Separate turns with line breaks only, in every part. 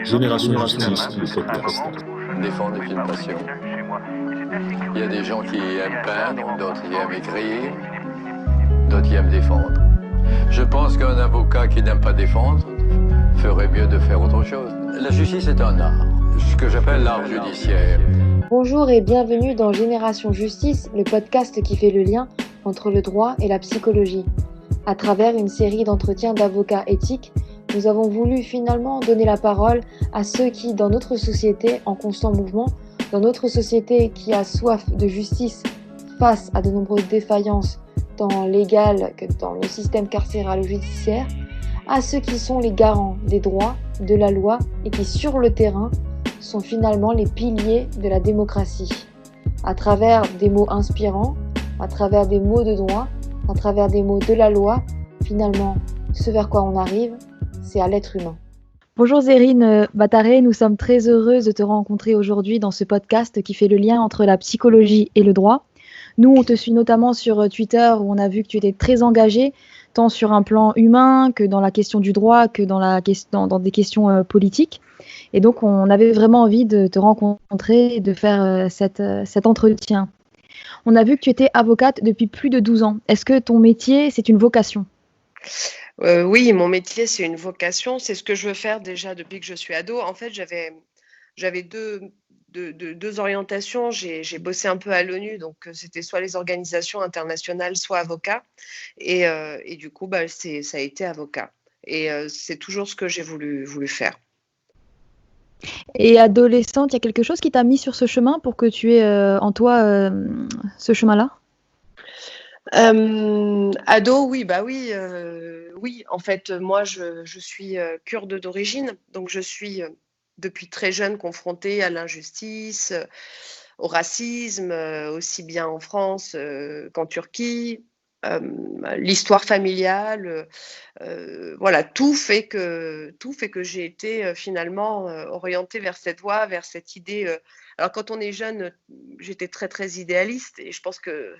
Génération Justice, le podcast.
Défendre est une passion. Il y a des gens qui aiment peindre, d'autres qui aiment écrire, d'autres qui aiment défendre. Je pense qu'un avocat qui n'aime pas défendre ferait mieux de faire autre chose. La justice est un art, ce que j'appelle l'art judiciaire.
Bonjour et bienvenue dans Génération Justice, le podcast qui fait le lien entre le droit et la psychologie. À travers une série d'entretiens d'avocats éthiques, nous avons voulu finalement donner la parole à ceux qui, dans notre société en constant mouvement, dans notre société qui a soif de justice face à de nombreuses défaillances tant légales que dans le système carcéral ou judiciaire, à ceux qui sont les garants des droits, de la loi et qui, sur le terrain, sont finalement les piliers de la démocratie. À travers des mots inspirants, à travers des mots de droit, à travers des mots de la loi, finalement, ce vers quoi on arrive, c'est à l'être humain. Bonjour Zérine Bataré, nous sommes très heureuses de te rencontrer aujourd'hui dans ce podcast qui fait le lien entre la psychologie et le droit. Nous, on te suit notamment sur Twitter où on a vu que tu étais très engagée, tant sur un plan humain que dans la question du droit, que dans des questions politiques. Et donc, on avait vraiment envie de te rencontrer et de faire cet entretien. On a vu que tu étais avocate depuis plus de 12 ans. Est-ce que ton métier, c'est une vocation ?
Oui, mon métier, c'est une vocation. C'est ce que je veux faire déjà depuis que je suis ado. En fait, j'avais deux orientations. J'ai bossé un peu à l'ONU, donc c'était soit les organisations internationales, soit avocat. Et du coup, ça a été avocat. Et c'est toujours ce que j'ai voulu faire.
Et adolescente, il y a quelque chose qui t'a mis sur ce chemin pour que tu aies en toi ce chemin-là ?
Ado, oui, oui. En fait, moi, je suis kurde d'origine, donc je suis depuis très jeune confrontée à l'injustice, au racisme, aussi bien en France qu'en Turquie. L'histoire familiale, voilà, tout fait que j'ai été finalement orientée vers cette voie, vers cette idée. Alors quand on est jeune, j'étais très très idéaliste et je pense que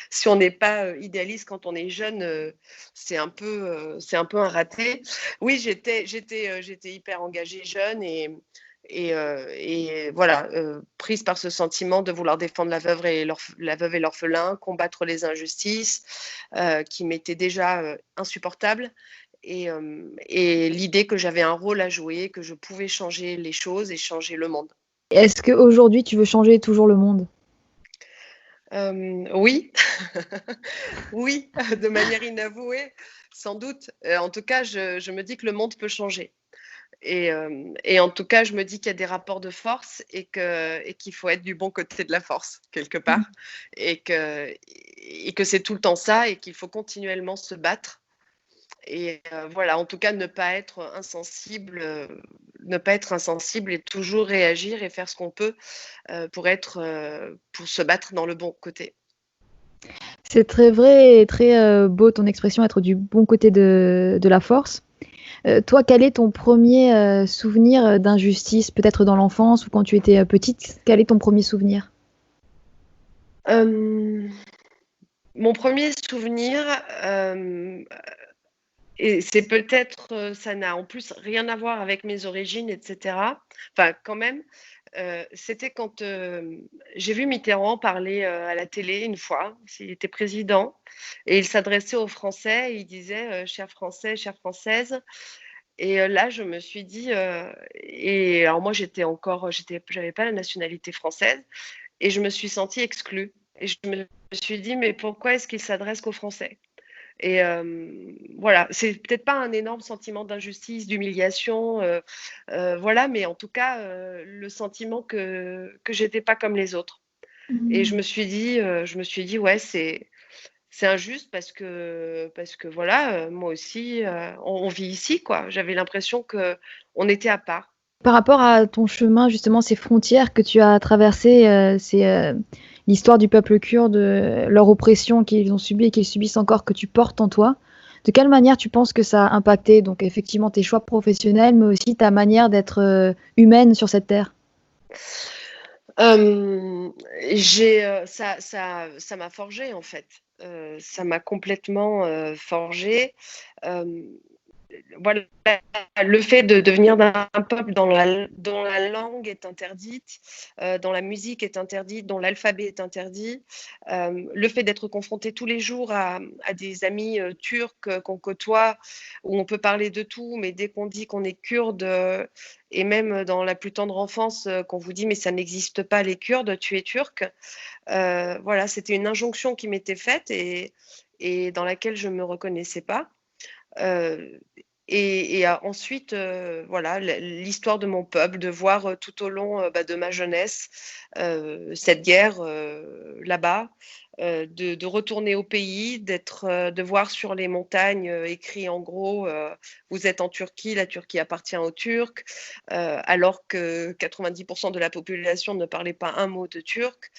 si on n'est pas idéaliste quand on est jeune, c'est un peu un raté. Oui, j'étais hyper engagée jeune et voilà, prise par ce sentiment de vouloir défendre la veuve et l'orphelin, combattre les injustices qui m'étaient déjà insupportables. Et l'idée que j'avais un rôle à jouer, que je pouvais changer les choses et changer le monde.
Est-ce qu'aujourd'hui, tu veux changer toujours le monde ?
Oui, oui, de manière inavouée, sans doute. En tout cas, je me dis que le monde peut changer. Et en tout cas, je me dis qu'il y a des rapports de force et qu'il faut être du bon côté de la force, quelque part. Et que c'est tout le temps ça et qu'il faut continuellement se battre. Et voilà, en tout cas, ne pas être insensible et toujours réagir et faire ce qu'on peut pour se battre dans le bon côté.
C'est très vrai et très beau ton expression, être du bon côté de la force. Toi, quel est ton premier souvenir d'injustice, peut-être dans l'enfance ou quand tu étais petite ? Quel est ton premier souvenir ?
Mon premier souvenir, et c'est peut-être, ça n'a en plus rien à voir avec mes origines, etc. Enfin, quand même, c'était quand j'ai vu Mitterrand parler à la télé une fois. Il était président et il s'adressait aux Français. Et il disait chers Français, chères Françaises. Et là, je me suis dit, et alors moi, j'avais pas la nationalité française et je me suis sentie exclue. Et je me suis dit, mais pourquoi est-ce qu'il s'adresse qu'aux Français ? Et voilà, c'est peut-être pas un énorme sentiment d'injustice, d'humiliation, voilà, mais en tout cas, le sentiment que j'étais pas comme les autres. Et je me suis dit, ouais, c'est injuste parce que voilà, moi aussi, on vit ici, quoi. J'avais l'impression que on était à part.
Par rapport à ton chemin, justement, ces frontières que tu as traversées, c'est l'histoire du peuple kurde, leur oppression qu'ils ont subie et qu'ils subissent encore, que tu portes en toi. De quelle manière tu penses que ça a impacté, donc effectivement, tes choix professionnels, mais aussi ta manière d'être humaine sur cette terre ?
Ça m'a forgée en fait. Ça m'a complètement forgée. voilà, le fait de devenir d'un peuple dont la langue est interdite, dont la musique est interdite, dont l'alphabet est interdit, le fait d'être confronté tous les jours à des amis turcs qu'on côtoie, où on peut parler de tout, mais dès qu'on dit qu'on est kurde, et même dans la plus tendre enfance, qu'on vous dit mais ça n'existe pas les Kurdes, tu es turc. Voilà, c'était une injonction qui m'était faite et dans laquelle je ne me reconnaissais pas. Euh, ensuite, voilà, l'histoire de mon peuple, de voir tout au long de ma jeunesse cette guerre là-bas, de retourner au pays, de voir sur les montagnes écrit en gros vous êtes en Turquie, la Turquie appartient aux Turcs, alors que 90% de la population ne parlait pas un mot de turc,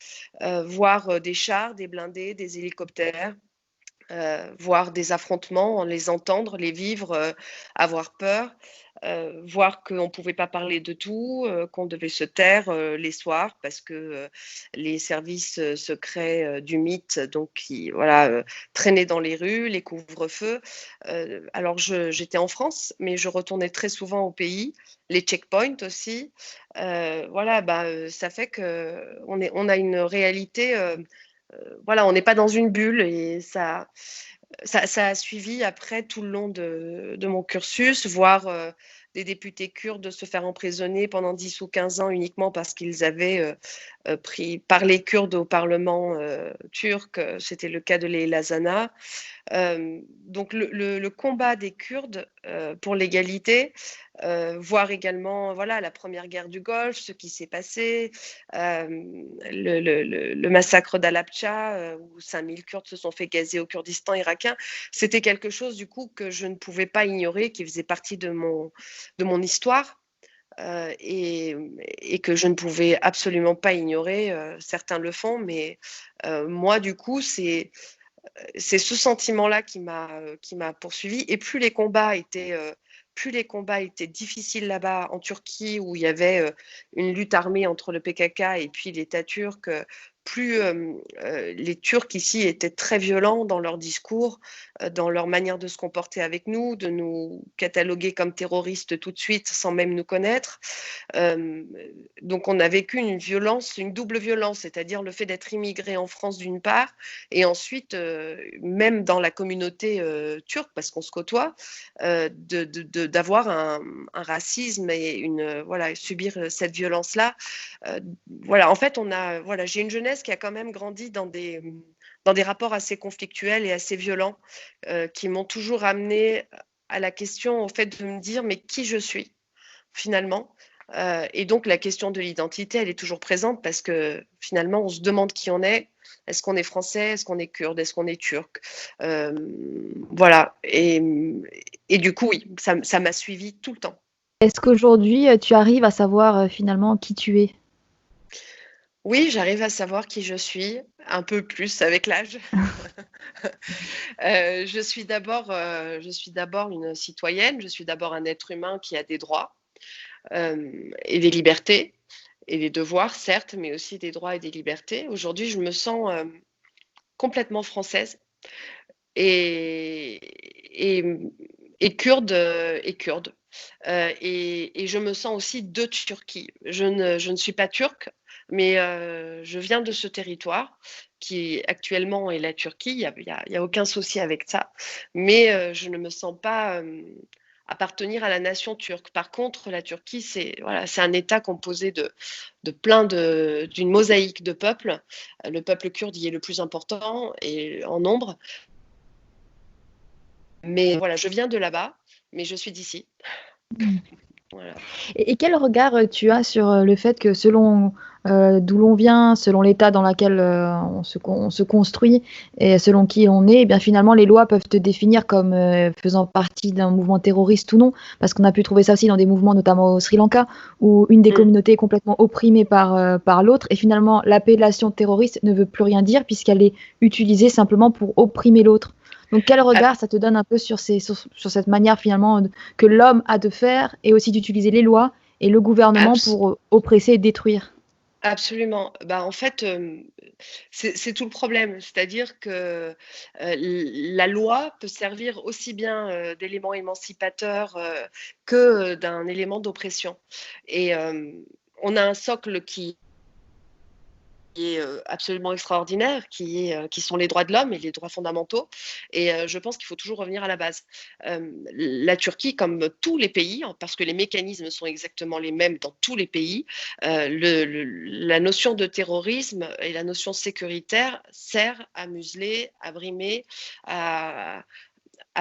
voir des chars, des blindés, des hélicoptères. Voir des affrontements, les entendre, les vivre, avoir peur, voir qu'on ne pouvait pas parler de tout, qu'on devait se taire les soirs parce que les services secrets du mythe donc, qui voilà, traînaient dans les rues, les couvre-feux. Alors j'étais en France, mais je retournais très souvent au pays, les checkpoints aussi. Voilà, ça fait qu'on a une réalité voilà, on n'est pas dans une bulle et ça a suivi après tout le long de mon cursus, voir des députés kurdes se faire emprisonner pendant 10 ou 15 ans uniquement parce qu'ils avaient parlé kurde au Parlement turc. C'était le cas de Leyla Zana. Donc le combat des Kurdes pour l'égalité, voir également voilà, la première guerre du Golfe, ce qui s'est passé, le massacre d'Halabja, où 5000 Kurdes se sont fait gazer au Kurdistan irakien, c'était quelque chose du coup que je ne pouvais pas ignorer, qui faisait partie de mon histoire. Et que je ne pouvais absolument pas ignorer. Certains le font, mais moi, du coup, c'est ce sentiment-là qui m'a poursuivi. Et plus les combats étaient difficiles là-bas en Turquie, où il y avait une lutte armée entre le PKK et puis l'État turc, plus les Turcs ici étaient très violents dans leur discours, dans leur manière de se comporter avec nous, de nous cataloguer comme terroristes tout de suite sans même nous connaître. Donc on a vécu une violence, une double violence, c'est-à-dire le fait d'être immigré en France d'une part, et ensuite, même dans la communauté turque, parce qu'on se côtoie, d'avoir un racisme et voilà, subir cette violence-là. Voilà, en fait, voilà, j'ai une jeunesse qui a quand même grandi dans des rapports assez conflictuels et assez violents, qui m'ont toujours amené à la question, au fait de me dire, mais qui je suis, finalement. Et donc, la question de l'identité, elle est toujours présente parce que finalement, on se demande qui on est. Est-ce qu'on est français? Est-ce qu'on est kurde? Est-ce qu'on est turc? Voilà. Et du coup, oui, ça m'a suivi tout le temps.
Est-ce qu'aujourd'hui, tu arrives à savoir finalement qui tu es?
Oui, j'arrive à savoir qui je suis, un peu plus avec l'âge. Je suis d'abord une citoyenne, je suis d'abord un être humain qui a des droits et des libertés et des devoirs, certes, mais aussi des droits et des libertés. Aujourd'hui, je me sens complètement française et, et kurde. Et je me sens aussi de Turquie. Je ne suis pas turque, mais je viens de ce territoire qui actuellement est la Turquie. Il y a aucun souci avec ça. Mais je ne me sens pas appartenir à la nation turque. Par contre, la Turquie, c'est voilà, un État composé d'une mosaïque de peuples. Le peuple kurde y est le plus important et en nombre. Mais voilà, je viens de là-bas, mais je suis d'ici. Voilà.
Et quel regard tu as sur le fait que selon d'où l'on vient, selon l'état dans lequel on se construit et selon qui on est, eh bien finalement les lois peuvent te définir comme faisant partie d'un mouvement terroriste ou non, parce qu'on a pu trouver ça aussi dans des mouvements, notamment au Sri Lanka, où une des communautés est complètement opprimée par l'autre, et finalement l'appellation terroriste ne veut plus rien dire puisqu'elle est utilisée simplement pour opprimer l'autre. Donc quel regard ça te donne un peu sur cette manière finalement que l'homme a de faire et aussi d'utiliser les lois et le gouvernement pour oppresser et détruire?
Absolument. En fait, C'est tout le problème. C'est-à-dire que la loi peut servir aussi bien d'élément émancipateur que d'un élément d'oppression. Et on a un socle qui est absolument extraordinaire, qui sont les droits de l'homme et les droits fondamentaux. Et je pense qu'il faut toujours revenir à la base. La Turquie, comme tous les pays, parce que les mécanismes sont exactement les mêmes dans tous les pays, la notion de terrorisme et la notion sécuritaire sert à museler, à brimer, à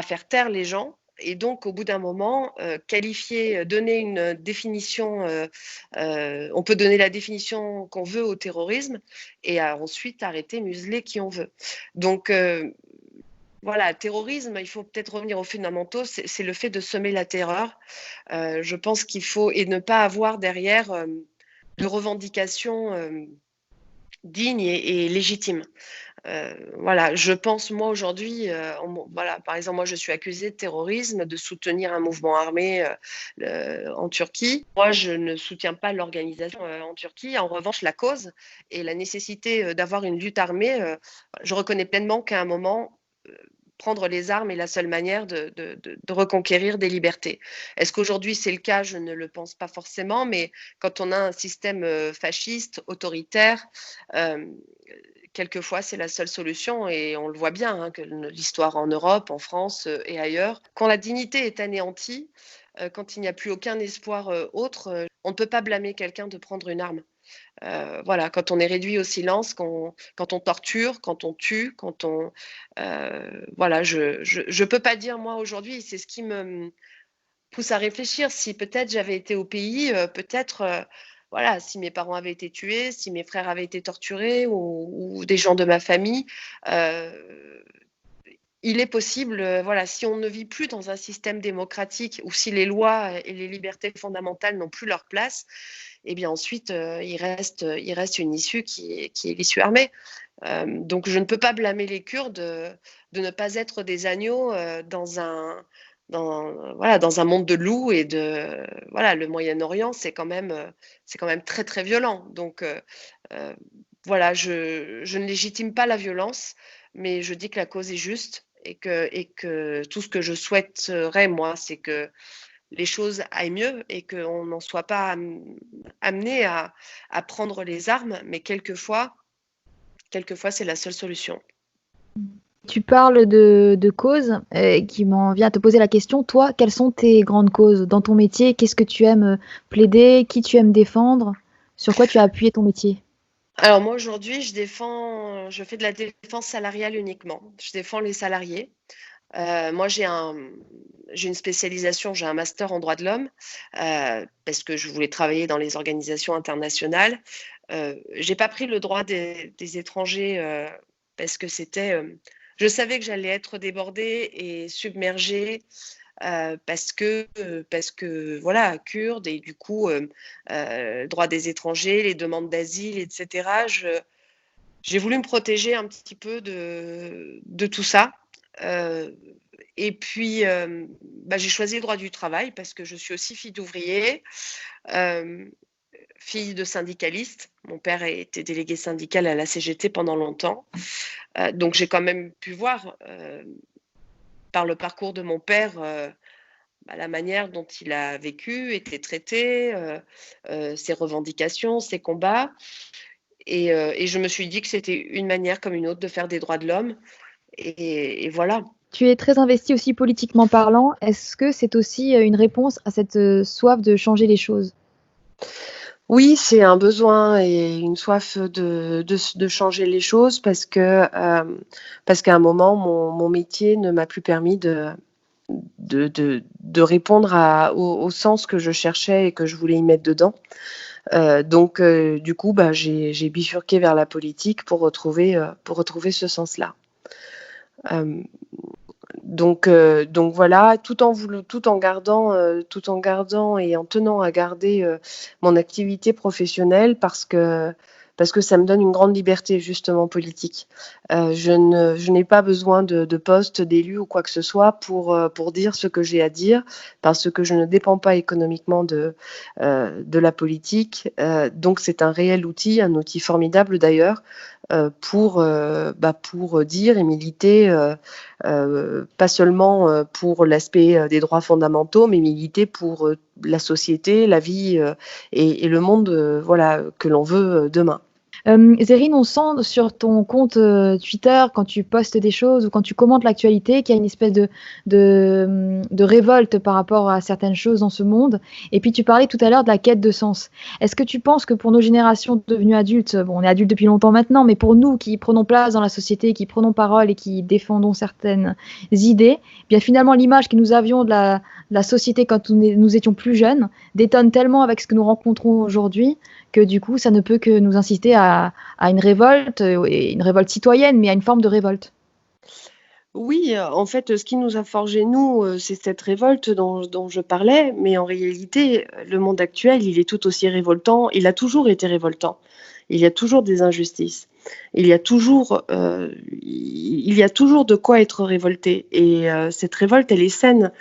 faire taire les gens. Et donc, au bout d'un moment, donner une définition, on peut donner la définition qu'on veut au terrorisme et ensuite arrêter, museler qui on veut. Donc, voilà, terrorisme, il faut peut-être revenir aux fondamentaux, c'est le fait de semer la terreur. Je pense qu'il faut, et ne pas avoir derrière de revendications dignes et légitimes. Voilà, je pense, moi, aujourd'hui, voilà, par exemple, moi, je suis accusée de terrorisme, de soutenir un mouvement armé en Turquie. Moi, je ne soutiens pas l'organisation en Turquie. En revanche, la cause et la nécessité d'avoir une lutte armée, je reconnais pleinement qu'à un moment, prendre les armes est la seule manière de reconquérir des libertés. Est-ce qu'aujourd'hui c'est le cas? Je ne le pense pas forcément, mais quand on a un système fasciste, autoritaire, quelquefois, c'est la seule solution et on le voit bien, hein, que l'histoire en Europe, en France et ailleurs. Quand la dignité est anéantie, quand il n'y a plus aucun espoir autre, on ne peut pas blâmer quelqu'un de prendre une arme. Voilà, quand on est réduit au silence, quand on torture, quand on tue, voilà, je peux pas dire moi aujourd'hui, c'est ce qui me pousse à réfléchir. Si peut-être j'avais été au pays, peut-être voilà, si mes parents avaient été tués, si mes frères avaient été torturés ou des gens de ma famille, il est possible, voilà, si on ne vit plus dans un système démocratique ou si les lois et les libertés fondamentales n'ont plus leur place, eh bien ensuite, il reste une issue qui est l'issue armée. Donc je ne peux pas blâmer les Kurdes de ne pas être des agneaux dans un monde de loups et voilà, le Moyen-Orient, c'est quand même très très violent. Donc voilà, je ne légitime pas la violence, mais je dis que la cause est juste et que tout ce que je souhaiterais, moi, c'est que les choses aillent mieux et qu'on n'en soit pas amené à prendre les armes, mais quelquefois, c'est la seule solution.
Tu parles de causes qui m'en vient à te poser la question. Toi, quelles sont tes grandes causes dans ton métier? Qu'est-ce que tu aimes plaider? Qui tu aimes défendre? Sur quoi tu as appuyé ton métier?
Alors moi aujourd'hui, je fais de la défense salariale uniquement. Je défends les salariés. Moi j'ai une spécialisation, j'ai un master en droit de l'homme parce que je voulais travailler dans les organisations internationales. J'ai pas pris le droit des étrangers parce que je savais que j'allais être débordée et submergée parce que voilà, kurde et du coup droit des étrangers, les demandes d'asile, etc. J'ai voulu me protéger un petit peu de tout ça. Et puis, j'ai choisi le droit du travail parce que je suis aussi fille d'ouvrier, fille de syndicaliste. Mon père était délégué syndical à la CGT pendant longtemps. Donc, j'ai quand même pu voir, par le parcours de mon père, la manière dont il a vécu, été traité, ses revendications, ses combats. Et je me suis dit que c'était une manière comme une autre de faire des droits de l'homme. Et voilà.
Tu es très investi aussi politiquement parlant. Est-ce que c'est aussi une réponse à cette soif de changer les choses?
Oui, c'est un besoin et une soif de changer les choses parce qu'à un moment, mon métier ne m'a plus permis de répondre au sens que je cherchais et que je voulais y mettre dedans. Donc, du coup, j'ai bifurqué vers la politique pour retrouver ce sens-là. Donc voilà, tout en gardant et en tenant à garder mon activité professionnelle parce que ça me donne une grande liberté justement politique. Je n'ai pas besoin de poste, d'élu ou quoi que ce soit pour dire ce que j'ai à dire parce que je ne dépends pas économiquement de la politique. Donc c'est un réel outil, un outil formidable d'ailleurs
pour dire et militer, pas seulement pour l'aspect des droits fondamentaux, mais militer pour la société, la vie et le monde que l'on veut demain.
Zerrine, on sent sur ton compte Twitter, quand tu postes des choses ou quand tu commentes l'actualité, qu'il y a une espèce de révolte par rapport à certaines choses dans ce monde. Et puis tu parlais tout à l'heure de la quête de sens. Est-ce que tu penses que pour nos générations devenues adultes, bon, on est adultes depuis longtemps maintenant, mais pour nous qui prenons place dans la société, qui prenons parole et qui défendons certaines idées, eh bien finalement l'image que nous avions de la société quand nous étions plus jeunes détonne tellement avec ce que nous rencontrons aujourd'hui que du coup, ça ne peut que nous inciter à une révolte, et une révolte citoyenne, mais à une forme de révolte.
Oui, en fait, ce qui nous a forgé, nous, c'est cette révolte dont je parlais, mais en réalité, le monde actuel, il est tout aussi révoltant, il a toujours été révoltant. Il y a toujours des injustices. Il y a toujours de quoi être révolté. Et cette révolte, elle est saine.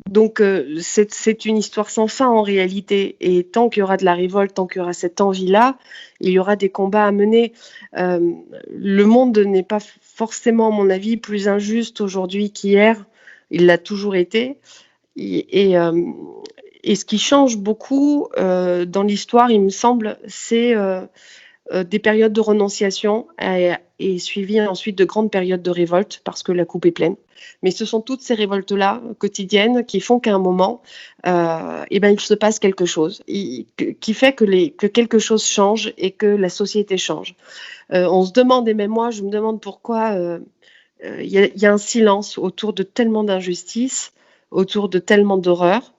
Donc, c'est une histoire sans fin en réalité. Et tant qu'il y aura de la révolte, tant qu'il y aura cette envie-là, il y aura des combats à mener. Le monde n'est pas forcément, à mon avis, plus injuste aujourd'hui qu'hier. Il l'a toujours été. Et ce qui change beaucoup dans l'histoire, il me semble, c'est des périodes de renonciation et suivies ensuite de grandes périodes de révolte parce que la coupe est pleine. Mais ce sont toutes ces révoltes-là quotidiennes qui font qu'à un moment, il se passe quelque chose qui fait que quelque chose change et que la société change. On se demande, et même moi, je me demande pourquoi il y a un silence autour de tellement d'injustices, autour de tellement d'horreurs.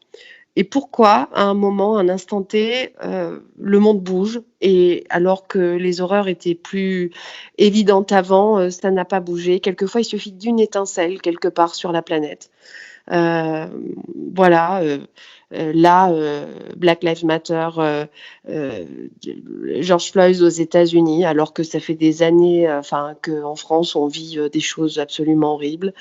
Et pourquoi, à un moment, à un instant T, le monde bouge, et alors que les horreurs étaient plus évidentes avant, ça n'a pas bougé. Quelquefois, il suffit d'une étincelle quelque part sur la planète. Black Lives Matter, George Floyd aux États-Unis, alors que ça fait des années, qu'en France, on vit des choses absolument horribles.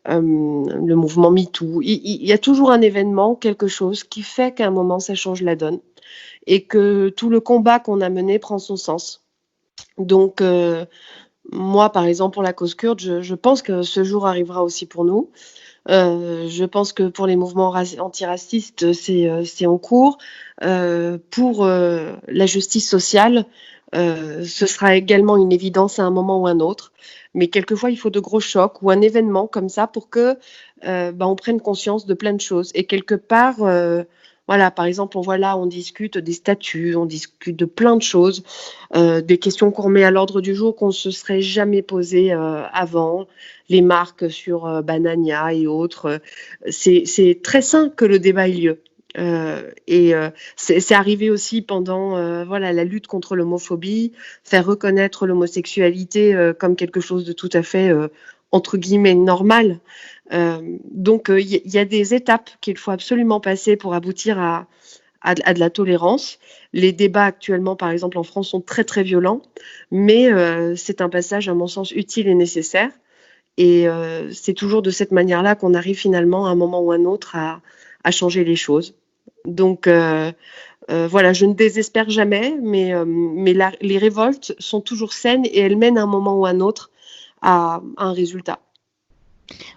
Le mouvement MeToo, il y a toujours un événement, quelque chose qui fait qu'à un moment ça change la donne et que tout le combat qu'on a mené prend son sens. Donc moi par exemple pour la cause kurde, je pense que ce jour arrivera aussi pour nous. Je pense que pour les mouvements antiracistes c'est en cours. Pour la justice sociale, ce sera également une évidence à un moment ou un autre. Mais quelquefois, il faut de gros chocs ou un événement comme ça pour que on prenne conscience de plein de choses. Et quelque part, par exemple, on discute des statuts, on discute de plein de choses, des questions qu'on remet à l'ordre du jour qu'on ne se serait jamais posées avant, les marques sur Banania et autres. C'est très sain que le débat ait lieu. C'est arrivé aussi pendant la lutte contre l'homophobie, faire reconnaître l'homosexualité comme quelque chose de tout à fait entre guillemets normal. Donc il y a des étapes qu'il faut absolument passer pour aboutir à de la tolérance. Les débats actuellement, par exemple en France, sont très très violents, mais c'est un passage à mon sens utile et nécessaire. Et c'est toujours de cette manière-là qu'on arrive finalement à un moment ou à un autre à changer les choses. Donc je ne désespère jamais, mais les révoltes sont toujours saines et elles mènent à un moment ou à un autre à un résultat.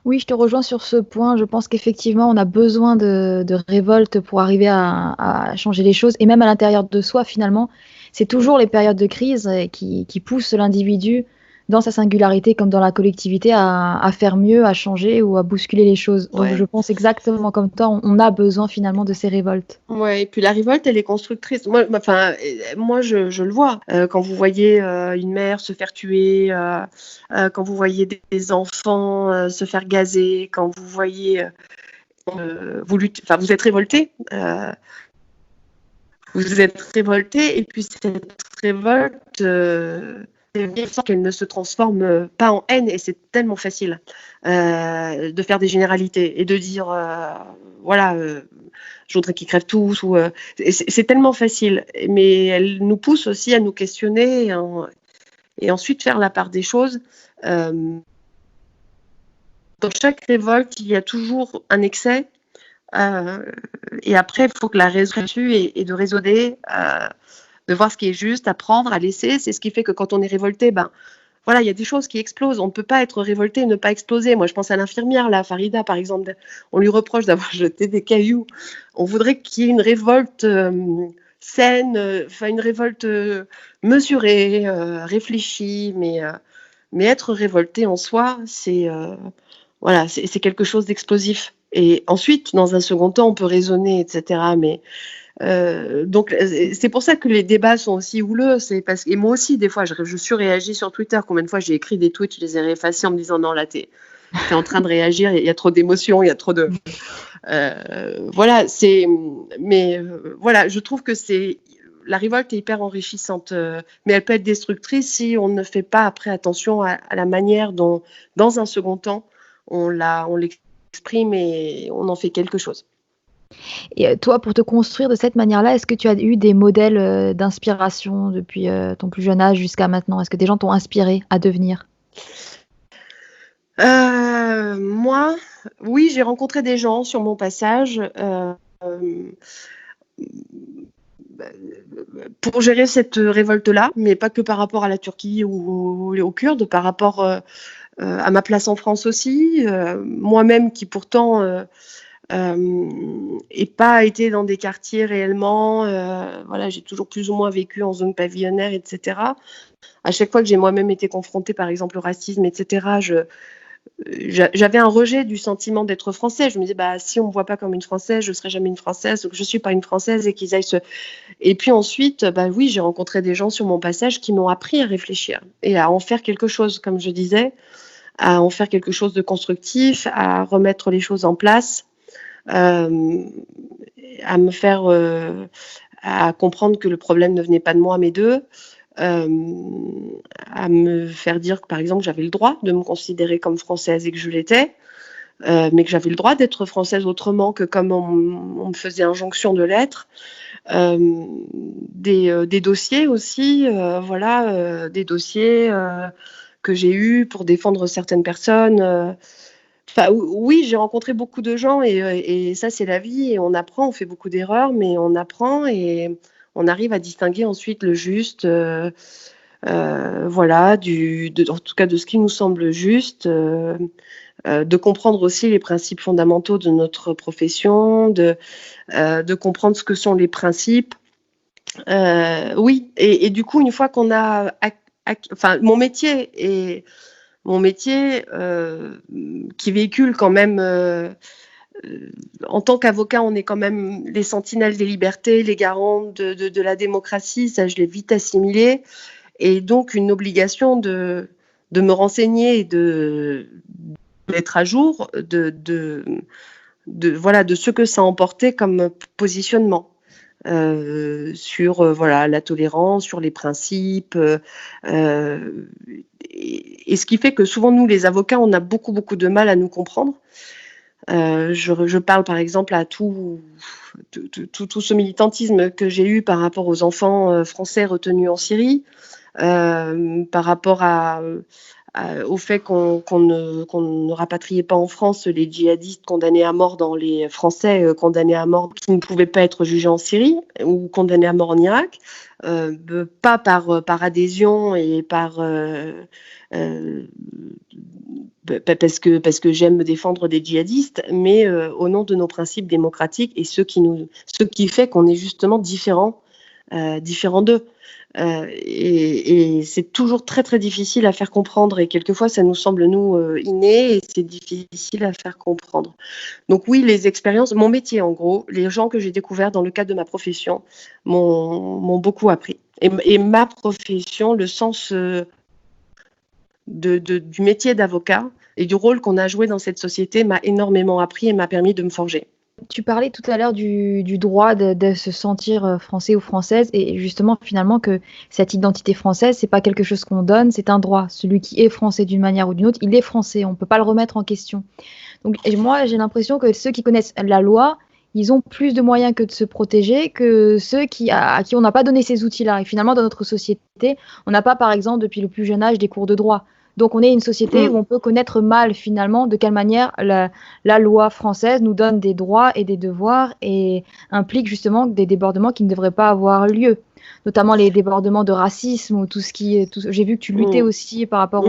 Oui, je te rejoins sur ce point. Je pense qu'effectivement, on a besoin de révolte pour arriver à changer les choses. Et même à l'intérieur de soi, finalement, c'est toujours les périodes de crise qui poussent l'individu dans sa singularité comme dans la collectivité à faire mieux, à changer ou à bousculer les choses. Donc je pense exactement comme toi, on a besoin finalement de ces révoltes.
Ouais, et puis la révolte, elle est constructrice. Moi je le vois. Quand vous voyez une mère se faire tuer, quand vous voyez des enfants se faire gazer, quand vous voyez vous êtes révolté. Vous êtes révolté, et puis cette révolte, qu'elle ne se transforme pas en haine, et c'est tellement facile de faire des généralités et de dire je voudrais qu'ils crèvent tous, c'est tellement facile, mais elle nous pousse aussi à nous questionner et ensuite faire la part des choses. Dans chaque révolte, il y a toujours un excès, et après il faut que la résoudre dessus et de résoudre de voir ce qui est juste, à prendre, à laisser. C'est ce qui fait que quand on est révolté, voilà, il y a des choses qui explosent. On ne peut pas être révolté et ne pas exploser. Moi, je pense à l'infirmière, là, Farida, par exemple. On lui reproche d'avoir jeté des cailloux. On voudrait qu'il y ait une révolte saine, une révolte mesurée, réfléchie, mais être révolté en soi, c'est quelque chose d'explosif. Et ensuite, dans un second temps, on peut raisonner, etc. Mais donc, c'est pour ça que les débats sont aussi houleux. Et moi aussi, des fois, je surréagis sur Twitter. Combien de fois j'ai écrit des tweets, je les ai réeffacés en me disant non, là, t'es en train de réagir, il y a trop d'émotions, il y a trop de. Voilà, voilà, je trouve que la révolte est hyper enrichissante, mais elle peut être destructrice si on ne fait pas après attention à la manière dont, dans un second temps, on l'exprime et on en fait quelque chose.
Et toi, pour te construire de cette manière-là, est-ce que tu as eu des modèles d'inspiration depuis ton plus jeune âge jusqu'à maintenant? Est-ce que des gens t'ont inspiré à devenir?
Moi, oui, j'ai rencontré des gens sur mon passage pour gérer cette révolte-là, mais pas que par rapport à la Turquie ou aux Kurdes, par rapport à ma place en France aussi. Moi-même qui pourtant et pas été dans des quartiers réellement. Voilà, j'ai toujours plus ou moins vécu en zone pavillonnaire, etc. À chaque fois que j'ai moi-même été confrontée, par exemple, au racisme, etc., j'avais un rejet du sentiment d'être français. Je me disais, si on me voit pas comme une Française, je serai jamais une Française, donc je suis pas une Française et qu'ils aillent se. Et puis ensuite, oui, j'ai rencontré des gens sur mon passage qui m'ont appris à réfléchir et à en faire quelque chose, comme je disais, à en faire quelque chose de constructif, à remettre les choses en place. À me faire à comprendre que le problème ne venait pas de moi mais d'eux, à me faire dire que par exemple j'avais le droit de me considérer comme française et que je l'étais, mais que j'avais le droit d'être française autrement que comme on me faisait injonction de l'être. Des dossiers aussi, des dossiers que j'ai eus pour défendre certaines personnes. Oui, j'ai rencontré beaucoup de gens et ça, c'est la vie et on apprend, on fait beaucoup d'erreurs, mais on apprend et on arrive à distinguer ensuite le juste, en tout cas de ce qui nous semble juste, de comprendre aussi les principes fondamentaux de notre profession, de comprendre ce que sont les principes. Oui, et du coup, une fois qu'on a... mon métier qui véhicule quand même, en tant qu'avocat, on est quand même les sentinelles des libertés, les garants de la démocratie, ça je l'ai vite assimilé, et donc une obligation de me renseigner et d'être à jour de ce que ça emportait comme positionnement. Sur la tolérance, sur les principes, et ce qui fait que souvent nous les avocats on a beaucoup de mal à nous comprendre. Je parle par exemple à tout ce militantisme que j'ai eu par rapport aux enfants français retenus en Syrie, par rapport au fait qu'on ne rapatriait pas en France les djihadistes condamnés à mort dans les Français condamnés à mort qui ne pouvaient pas être jugés en Syrie ou condamnés à mort en Irak, pas par adhésion et parce que j'aime me défendre des djihadistes, mais au nom de nos principes démocratiques et ce qui fait qu'on est justement différents d'eux. Et c'est toujours très très difficile à faire comprendre et quelquefois ça nous semble inné et c'est difficile à faire comprendre. Donc oui, les expériences, mon métier en gros, les gens que j'ai découverts dans le cadre de ma profession m'ont beaucoup appris. Et ma profession, le sens du métier d'avocat et du rôle qu'on a joué dans cette société m'a énormément appris et m'a permis de me forger.
Tu parlais tout à l'heure du droit de se sentir français ou française et justement finalement que cette identité française, c'est pas quelque chose qu'on donne, c'est un droit. Celui qui est français d'une manière ou d'une autre, il est français, on peut pas le remettre en question. Donc moi j'ai l'impression que ceux qui connaissent la loi, ils ont plus de moyens que de se protéger que ceux à qui on n'a pas donné ces outils-là. Et finalement dans notre société, on n'a pas par exemple depuis le plus jeune âge des cours de droit. Donc on est une société où on peut connaître mal finalement de quelle manière la loi française nous donne des droits et des devoirs et implique justement des débordements qui ne devraient pas avoir lieu. notamment les débordements de racisme ou tout ce qui, j'ai vu que tu luttais aussi par rapport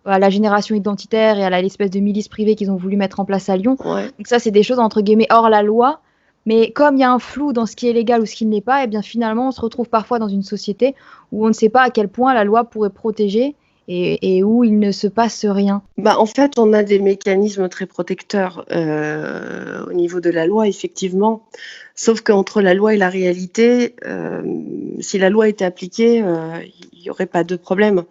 à la génération identitaire et à l'espèce de milice privée qu'ils ont voulu mettre en place à Lyon.
Ouais.
Donc ça, c'est des choses entre guillemets hors la loi. Mais comme il y a un flou dans ce qui est légal ou ce qui ne l'est pas, et bien finalement, on se retrouve parfois dans une société où on ne sait pas à quel point la loi pourrait protéger et où il ne se passe rien.
En fait, on a des mécanismes très protecteurs au niveau de la loi, effectivement. Sauf qu'entre la loi et la réalité, si la loi était appliquée, il n'y aurait pas de problème.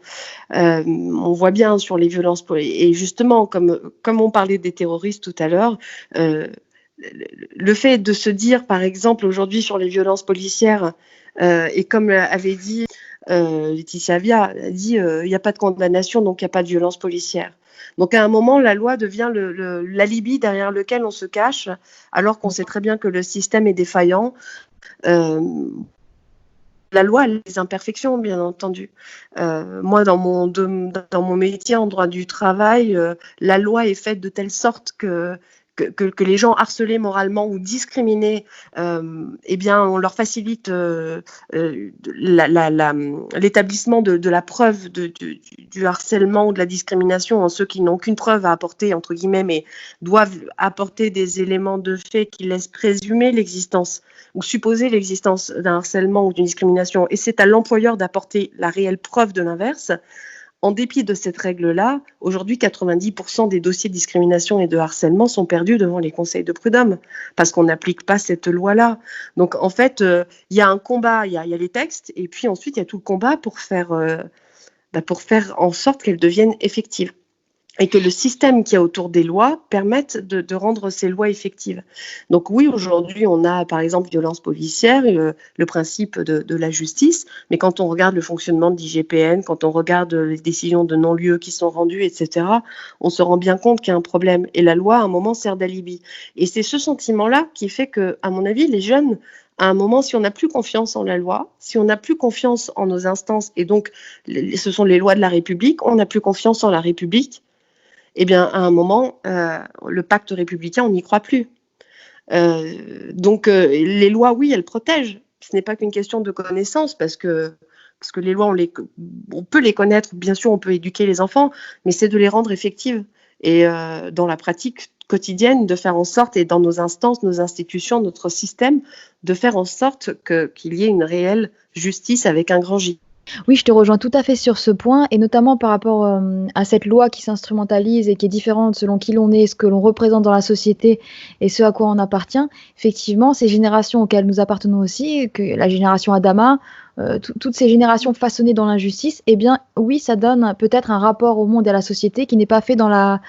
On voit bien sur les violences et justement, comme on parlait des terroristes tout à l'heure, le fait de se dire, par exemple, aujourd'hui sur les violences policières, et comme avait dit Laetitia Avia, a dit il n'y a pas de condamnation, donc il n'y a pas de violence policière. Donc à un moment, la loi devient l'alibi derrière lequel on se cache, alors qu'on sait très bien que le système est défaillant. La loi a des imperfections, bien entendu. Moi, dans mon métier en droit du travail, la loi est faite de telle sorte que les gens harcelés moralement ou discriminés, eh bien, on leur facilite l'établissement de la preuve du harcèlement ou de la discrimination en ceux qui n'ont aucune preuve à apporter, entre guillemets, mais doivent apporter des éléments de fait qui laissent présumer l'existence ou supposer l'existence d'un harcèlement ou d'une discrimination. Et c'est à l'employeur d'apporter la réelle preuve de l'inverse. En dépit de cette règle-là, aujourd'hui, 90% des dossiers de discrimination et de harcèlement sont perdus devant les conseils de prud'homme parce qu'on n'applique pas cette loi-là. Donc, en fait, il y a un combat, il y a les textes, et puis ensuite, il y a tout le combat pour faire en sorte qu'elles deviennent effectives et que le système qu'il y a autour des lois permette de rendre ces lois effectives. Donc oui, aujourd'hui, on a par exemple violence policière, le principe de la justice, mais quand on regarde le fonctionnement de l'IGPN, quand on regarde les décisions de non-lieu qui sont rendues, etc., on se rend bien compte qu'il y a un problème. Et la loi, à un moment, sert d'alibi. Et c'est ce sentiment-là qui fait que, à mon avis, les jeunes, à un moment, si on n'a plus confiance en la loi, si on n'a plus confiance en nos instances, et donc ce sont les lois de la République, on n'a plus confiance en la République, eh bien, à un moment, le pacte républicain, on n'y croit plus. Donc, les lois, oui, elles protègent. Ce n'est pas qu'une question de connaissance, parce que les lois, on peut les connaître, bien sûr, on peut éduquer les enfants, mais c'est de les rendre effectives. Et dans la pratique quotidienne, de faire en sorte, et dans nos instances, nos institutions, notre système, de faire en sorte qu'il y ait une réelle justice avec un grand J.
Oui, je te rejoins tout à fait sur ce point, et notamment par rapport à cette loi qui s'instrumentalise et qui est différente selon qui l'on est, ce que l'on représente dans la société et ce à quoi on appartient. Effectivement, ces générations auxquelles nous appartenons aussi, que la génération Adama, toutes ces générations façonnées dans l'injustice, eh bien oui, ça donne peut-être un rapport au monde et à la société qui n'est pas fait dans la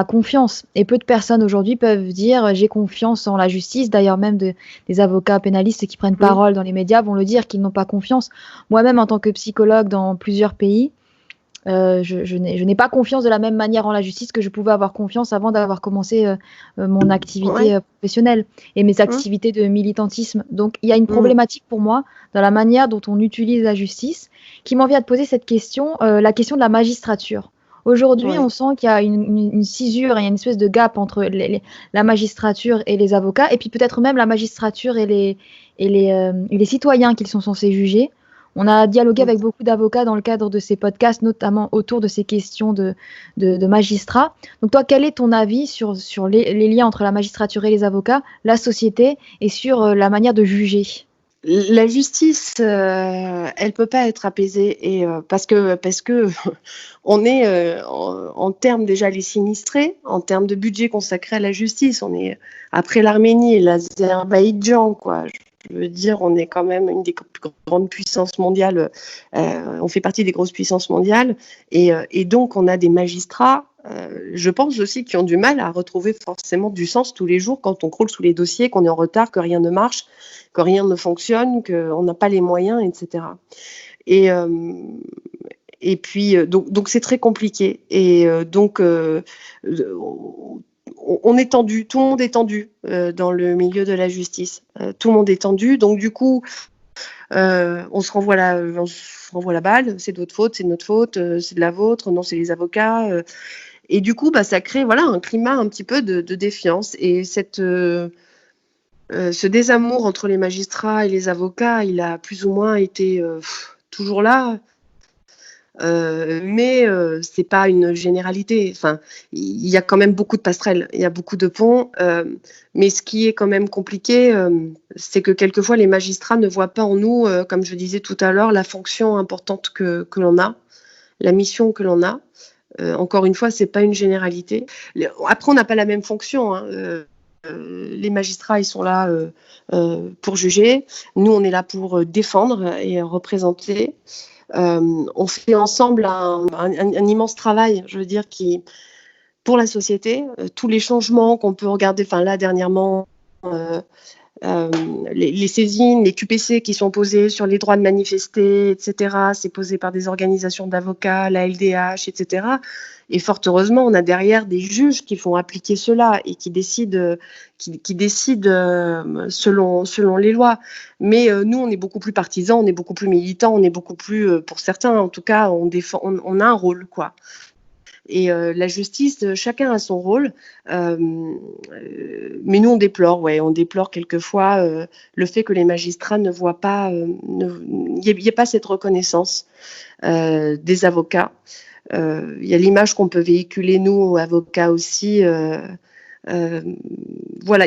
confiance. Et peu de personnes aujourd'hui peuvent dire j'ai confiance en la justice. D'ailleurs, même des avocats pénalistes qui prennent parole dans les médias vont le dire qu'ils n'ont pas confiance. Moi-même, en tant que psychologue dans plusieurs pays, je n'ai pas confiance de la même manière en la justice que je pouvais avoir confiance avant d'avoir commencé mon activité professionnelle et mes activités de militantisme. Donc, il y a une problématique pour moi dans la manière dont on utilise la justice qui m'en vient de poser cette question, la question de la magistrature. Aujourd'hui, on sent qu'il y a une cisure, il y a une espèce de gap entre la magistrature et les avocats, et puis peut-être même la magistrature et les citoyens qu'ils sont censés juger. On a dialogué avec beaucoup d'avocats dans le cadre de ces podcasts, notamment autour de ces questions de magistrats. Donc toi, quel est ton avis sur les liens entre la magistrature et les avocats, la société, et sur la manière de juger ?
La justice, elle peut pas être apaisée et parce que on est en termes déjà les sinistrés, en termes de budget consacré à la justice, on est après l'Arménie et l'Azerbaïdjan, quoi. Je veux dire, on est quand même une des plus grandes puissances mondiales. On fait partie des grosses puissances mondiales et donc on a des magistrats. Je pense aussi qui ont du mal à retrouver forcément du sens tous les jours quand on croule sous les dossiers, qu'on est en retard, que rien ne marche, que rien ne fonctionne, qu'on n'a pas les moyens, etc. Et puis, donc c'est très compliqué. Et donc, on est tendu, tout le monde est tendu dans le milieu de la justice. Tout le monde est tendu, donc du coup, on se renvoie la balle, c'est de votre faute, c'est de notre faute, c'est de la vôtre, non, c'est les avocats. Et du coup, ça crée un climat un petit peu de défiance. Et ce désamour entre les magistrats et les avocats, il a plus ou moins été toujours là. Mais c'est pas une généralité. Enfin, il y a quand même beaucoup de passerelles, il y a beaucoup de ponts. Mais ce qui est quand même compliqué, c'est que quelquefois les magistrats ne voient pas en nous, comme je disais tout à l'heure, la fonction importante que l'on a, la mission que l'on a. Encore une fois, c'est pas une généralité. Après, on n'a pas la même fonction, hein. Les magistrats, ils sont là pour juger. Nous, on est là pour défendre et représenter. On fait ensemble un immense travail, je veux dire, pour la société. Tous les changements qu'on peut regarder, enfin là, dernièrement, les saisines, les QPC qui sont posées sur les droits de manifester, etc. C'est posé par des organisations d'avocats, la LDH, etc. Et fort heureusement, on a derrière des juges qui font appliquer cela et qui décident selon les lois. Mais nous, on est beaucoup plus partisans, on est beaucoup plus militants, on est beaucoup plus, pour certains en tout cas, on a un rôle, quoi. Et la justice, chacun a son rôle. Mais nous, on déplore quelquefois le fait que les magistrats ne voient pas, il n'y a pas cette reconnaissance des avocats. Il y a l'image qu'on peut véhiculer, nous, avocats aussi. Voilà,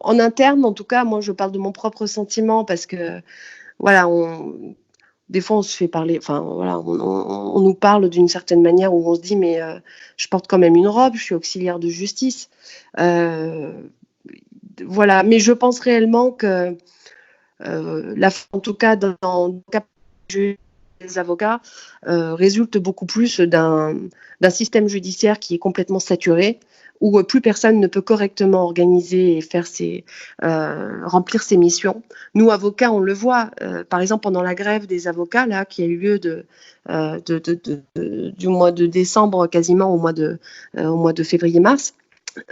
en interne, en tout cas, moi, je parle de mon propre sentiment parce que, voilà, des fois, on se fait parler, enfin, voilà, on nous parle d'une certaine manière où on se dit, mais je porte quand même une robe, je suis auxiliaire de justice. Voilà, mais je pense réellement que, en tout cas, dans le cas des avocats, résulte beaucoup plus d'un système judiciaire qui est complètement saturé, où plus personne ne peut correctement organiser et faire remplir ses missions. Nous, avocats, on le voit, par exemple, pendant la grève des avocats, là, qui a eu lieu du mois de décembre quasiment au mois de février-mars,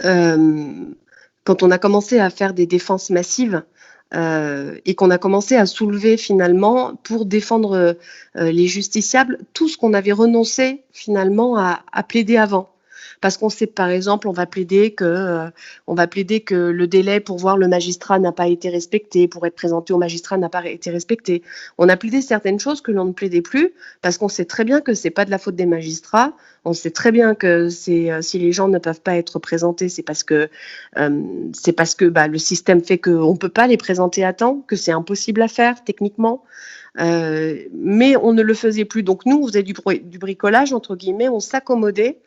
quand on a commencé à faire des défenses massives, et qu'on a commencé à soulever finalement pour défendre les justiciables tout ce qu'on avait renoncé finalement à plaider avant. Parce qu'on sait, par exemple, on va plaider que le délai pour voir le magistrat n'a pas été respecté, pour être présenté au magistrat n'a pas été respecté. On a plaidé certaines choses que l'on ne plaidait plus parce qu'on sait très bien que c'est pas de la faute des magistrats. On sait très bien que si les gens ne peuvent pas être présentés, c'est parce que le système fait qu'on peut pas les présenter à temps, que c'est impossible à faire techniquement. Mais on ne le faisait plus. Donc nous, on faisait du bricolage entre guillemets, on s'accommodait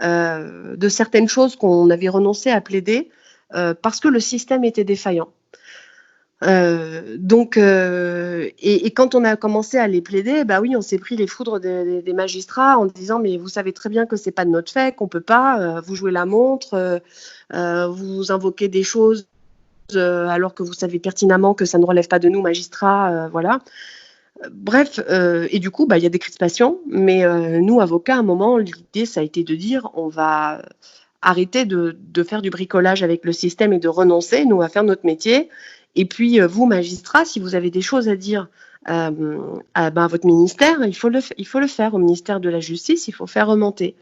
de certaines choses qu'on avait renoncé à plaider parce que le système était défaillant. Et quand on a commencé à les plaider, bah oui, on s'est pris les foudres des magistrats en disant mais vous savez très bien que c'est pas de notre fait, qu'on peut pas, vous jouez la montre, vous invoquez des choses alors que vous savez pertinemment que ça ne relève pas de nous magistrats, voilà. Bref, et du coup, il y a des crispations, mais nous, avocats, à un moment, l'idée, ça a été de dire, on va arrêter de faire du bricolage avec le système et de renoncer, nous, à faire notre métier. Et puis, vous, magistrats, si vous avez des choses à dire à votre ministère, il faut le faire. Au ministère de la Justice, il faut faire remonter.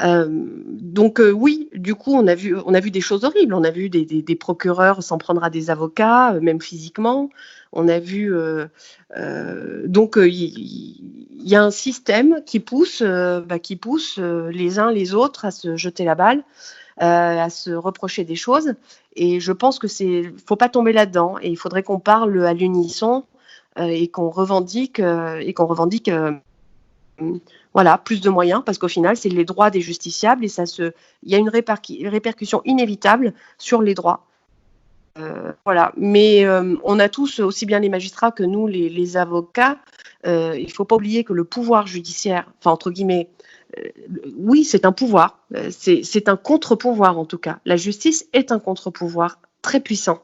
Oui, du coup, on a vu des choses horribles. On a vu des procureurs s'en prendre à des avocats, même physiquement. On a vu il y a un système qui pousse les uns les autres à se jeter la balle, à se reprocher des choses. Et je pense que faut pas tomber là-dedans. Et il faudrait qu'on parle à l'unisson et qu'on revendique voilà, plus de moyens, parce qu'au final, c'est les droits des justiciables et il y a une répercussion inévitable sur les droits. Voilà, mais on a tous, aussi bien les magistrats que nous, les avocats, il ne faut pas oublier que le pouvoir judiciaire, enfin entre guillemets, oui, c'est un pouvoir, c'est un contre-pouvoir en tout cas. La justice est un contre-pouvoir très puissant.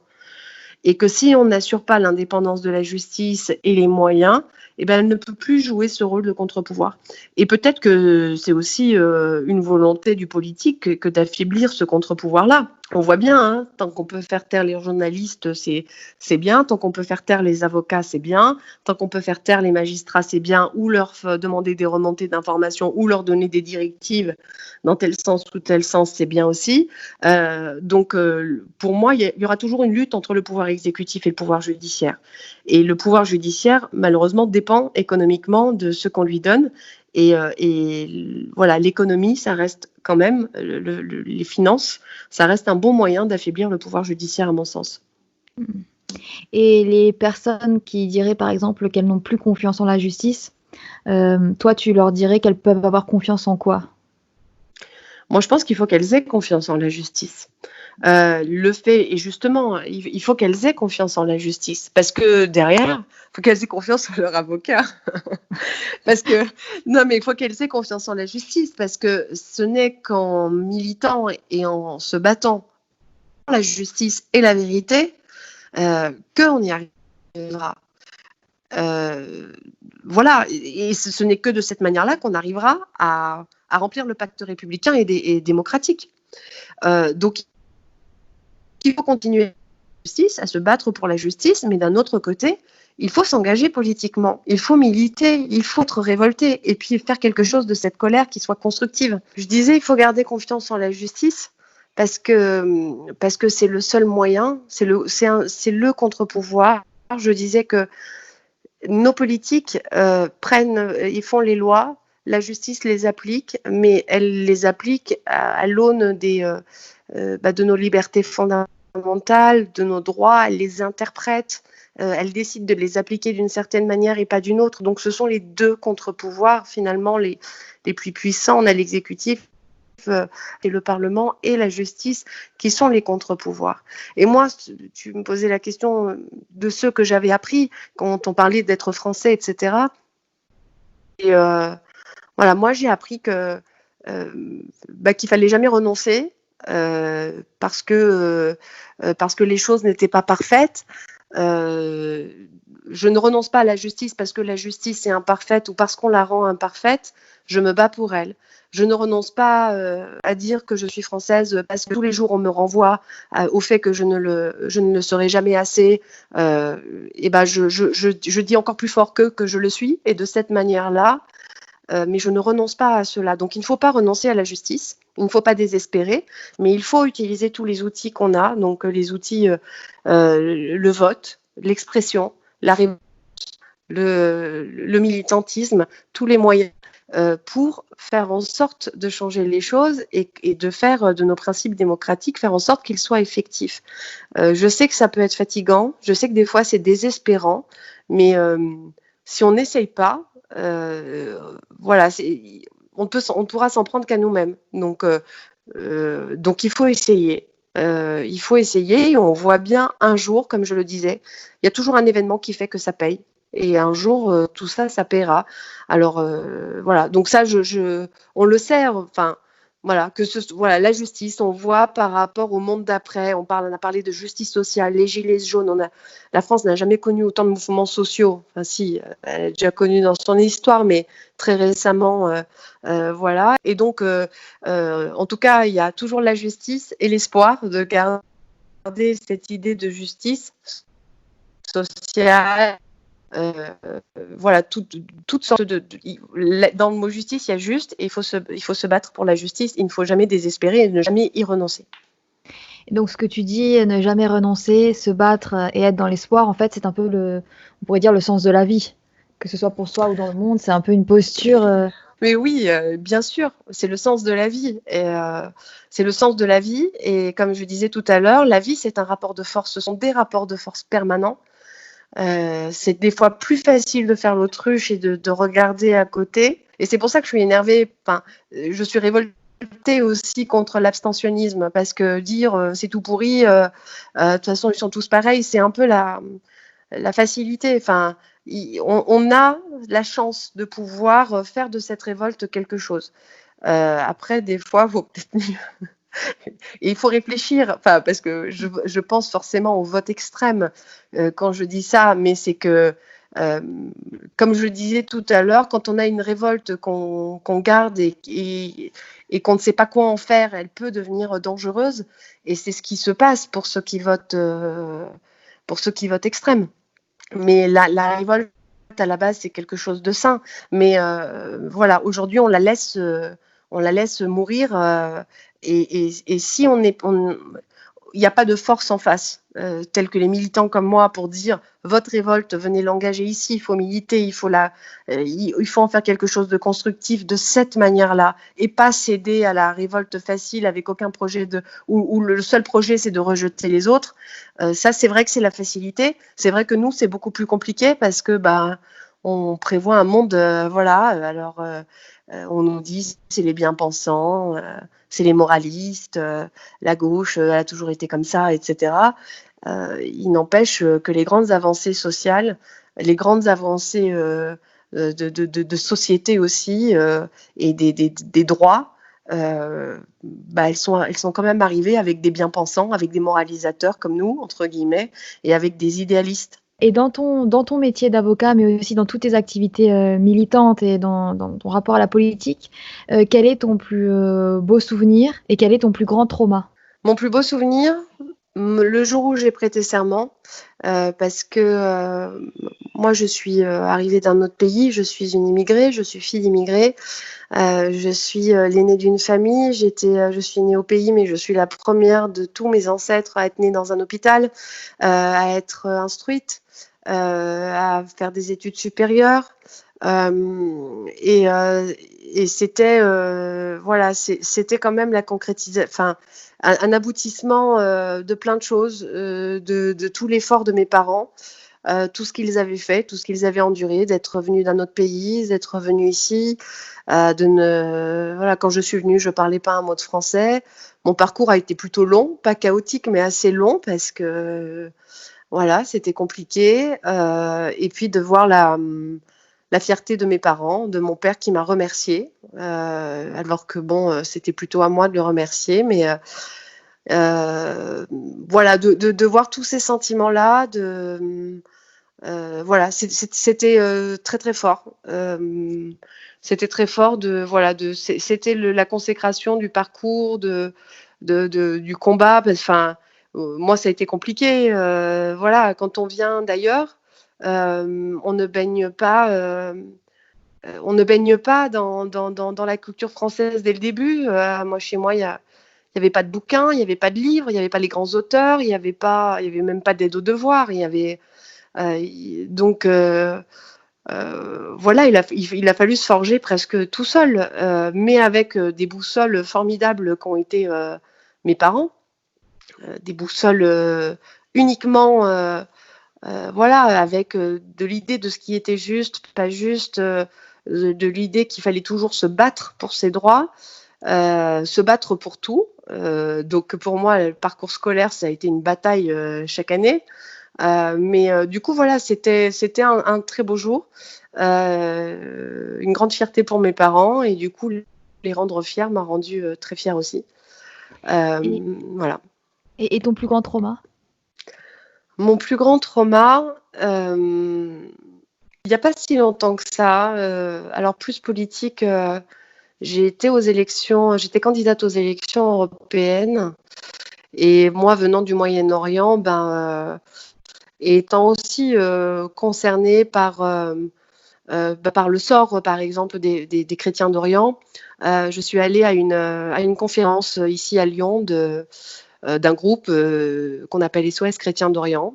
Et que si on n'assure pas l'indépendance de la justice et les moyens, elle ne peut plus jouer ce rôle de contre-pouvoir. Et peut-être que c'est aussi une volonté du politique que d'affaiblir ce contre-pouvoir-là. On voit bien, hein, tant qu'on peut faire taire les journalistes, c'est bien. Tant qu'on peut faire taire les avocats, c'est bien. Tant qu'on peut faire taire les magistrats, c'est bien. Ou leur demander des remontées d'informations, ou leur donner des directives dans tel sens ou tel sens, c'est bien aussi. Donc, pour moi, il y aura toujours une lutte entre le pouvoir exécutif et le pouvoir judiciaire. Et le pouvoir judiciaire, malheureusement, dépend économiquement de ce qu'on lui donne. Et voilà, l'économie, ça reste quand même, les finances, ça reste un bon moyen d'affaiblir le pouvoir judiciaire, à mon sens.
Et les personnes qui diraient par exemple qu'elles n'ont plus confiance en la justice, toi tu leur dirais qu'elles peuvent avoir confiance en quoi?
Moi, je pense qu'il faut qu'elles aient confiance en la justice. Le fait, et justement, il faut qu'elles aient confiance en la justice, parce que derrière, il faut qu'elles aient confiance en leur avocat. Parce que, non, mais il faut qu'elles aient confiance en la justice, parce que ce n'est qu'en militant et en se battant pour la justice et la vérité qu'on y arrivera. Voilà, et ce n'est que de cette manière-là qu'on arrivera à remplir le pacte républicain et démocratique. Donc, il faut continuer à se battre pour la justice, mais d'un autre côté, il faut s'engager politiquement, il faut militer, il faut être révolté et puis faire quelque chose de cette colère qui soit constructive. Je disais, il faut garder confiance en la justice parce que c'est le seul moyen, c'est le contre-pouvoir. Je disais que nos politiques ils font les lois, la justice les applique, mais elle les applique à l'aune de nos libertés fondamentales, de nos droits, elle les interprète, elle décide de les appliquer d'une certaine manière et pas d'une autre. Donc ce sont les deux contre-pouvoirs finalement les plus puissants. On a l'exécutif et le Parlement et la justice qui sont les contre-pouvoirs. Et moi, tu me posais la question de ceux que j'avais appris quand on parlait d'être français, etc. Et voilà, moi j'ai appris qu'il fallait jamais renoncer parce que les choses n'étaient pas parfaites. Je ne renonce pas à la justice parce que la justice est imparfaite ou parce qu'on la rend imparfaite. Je me bats pour elle. Je ne renonce pas à dire que je suis française parce que tous les jours on me renvoie au fait que je ne le serai jamais assez. Je dis encore plus fort que je le suis et de cette manière-là. Mais je ne renonce pas à cela. Donc il ne faut pas renoncer à la justice, il ne faut pas désespérer, mais il faut utiliser tous les outils qu'on a, donc les outils, le vote, l'expression, la révolte, le militantisme, tous les moyens pour faire en sorte de changer les choses et de faire de nos principes démocratiques, faire en sorte qu'ils soient effectifs. Je sais que ça peut être fatigant, je sais que des fois c'est désespérant, mais si on n'essaye pas, voilà, on pourra s'en prendre qu'à nous-mêmes. Donc il faut essayer. Il faut essayer et on voit bien un jour, comme je le disais, il y a toujours un événement qui fait que ça paye. Et un jour, tout ça, ça paiera. Alors, voilà. Donc ça, on le sait. Enfin, voilà, voilà, la justice, on voit par rapport au monde d'après. On a parlé de justice sociale, les gilets jaunes. La France n'a jamais connu autant de mouvements sociaux. Enfin, si, elle a déjà connu dans son histoire, mais très récemment, voilà. Et donc, en tout cas, il y a toujours la justice et l'espoir de garder cette idée de justice sociale. Voilà, toutes sortes dans le mot justice, il y a juste, et il faut se battre pour la justice, il ne faut jamais désespérer et ne jamais y renoncer.
Et donc ce que tu dis, ne jamais renoncer, se battre et être dans l'espoir, en fait, c'est un peu on pourrait dire le sens de la vie, que ce soit pour soi ou dans le monde, c'est un peu une posture.
Mais oui, bien sûr, c'est le sens de la vie. Et, c'est le sens de la vie. Et comme je disais tout à l'heure, la vie, c'est un rapport de force. Ce sont des rapports de force permanents. C'est des fois plus facile de faire l'autruche et de regarder à côté. Et c'est pour ça que je suis énervée. Enfin, je suis révoltée aussi contre l'abstentionnisme parce que dire c'est tout pourri, de toute façon ils sont tous pareils, c'est un peu la facilité. Enfin, on a la chance de pouvoir faire de cette révolte quelque chose. Après, des fois, il faut peut-être mieux. Et il faut réfléchir, parce que je pense forcément au vote extrême quand je dis ça, mais c'est que Euh, Comme je le disais tout à l'heure, quand on a une révolte qu'on garde et qu'on ne sait pas quoi en faire, elle peut devenir dangereuse. Et c'est ce qui se passe pour ceux qui votent extrême. Mais la révolte, à la base, c'est quelque chose de sain. Mais voilà, aujourd'hui, on la laisse mourir. Et si il n'y a pas de force en face, telle que les militants comme moi, pour dire votre révolte, venez l'engager ici, il faut militer, il faut en faire quelque chose de constructif de cette manière-là, et pas céder à la révolte facile avec aucun projet où le seul projet c'est de rejeter les autres. Ça, c'est vrai que c'est la facilité. C'est vrai que nous, c'est beaucoup plus compliqué parce que on prévoit un monde, voilà. Alors, on nous dit c'est les bien-pensants, c'est les moralistes, la gauche elle a toujours été comme ça, etc. Il n'empêche que les grandes avancées sociales, les grandes avancées de société aussi, et des droits, elles sont quand même arrivées avec des bien-pensants, avec des moralisateurs comme nous, entre guillemets, et avec des idéalistes.
Et dans ton métier d'avocat, mais aussi dans toutes tes activités militantes et dans ton rapport à la politique, quel est ton plus beau souvenir et quel est ton plus grand trauma?
Mon plus beau souvenir, le jour où j'ai prêté serment, parce que moi je suis arrivée d'un autre pays, je suis une immigrée, je suis fille d'immigrés, je suis l'aînée d'une famille, je suis née au pays, mais je suis la première de tous mes ancêtres à être née dans un hôpital, à être instruite, à faire des études supérieures. Et c'était voilà, c'était quand même la concrétisation, enfin un aboutissement de plein de choses, de tout l'effort de mes parents, tout ce qu'ils avaient fait, tout ce qu'ils avaient enduré, d'être venus d'un autre pays, d'être venus ici, voilà, quand je suis venue, je parlais pas un mot de français. Mon parcours a été plutôt long, pas chaotique, mais assez long parce que voilà, c'était compliqué. Et puis de voir la fierté de mes parents, de mon père qui m'a remerciée, alors que bon, c'était plutôt à moi de le remercier, mais voilà, de voir tous ces sentiments-là, voilà, c'était très très fort. C'était très fort c'était la consécration du parcours, du combat. Enfin, moi, ça a été compliqué. Voilà, quand on vient d'ailleurs, on ne baigne pas. On ne baigne pas dans la culture française dès le début. Moi, chez moi, il n'y avait pas de bouquins, il n'y avait pas de livres, il n'y avait pas les grands auteurs, il n'y avait même pas d'aide aux devoirs. Donc, voilà, il a fallu se forger presque tout seul, mais avec des boussoles formidables qu'ont été mes parents, des boussoles uniquement, voilà, avec de l'idée de ce qui était juste, pas juste, de l'idée qu'il fallait toujours se battre pour ses droits, se battre pour tout. Donc pour moi, le parcours scolaire, ça a été une bataille chaque année. Mais du coup, voilà, c'était un très beau jour, une grande fierté pour mes parents, et du coup, les rendre fiers m'a rendue très fière aussi. Voilà.
Et ton plus grand trauma?
Mon plus grand trauma, il n'y a pas si longtemps que ça, alors plus politique, j'étais candidate aux élections européennes, et moi, venant du Moyen-Orient, et étant aussi concernée par le sort, par exemple, des chrétiens d'Orient, je suis allée à une conférence ici à Lyon d'un groupe qu'on appelle SOS Chrétiens d'Orient.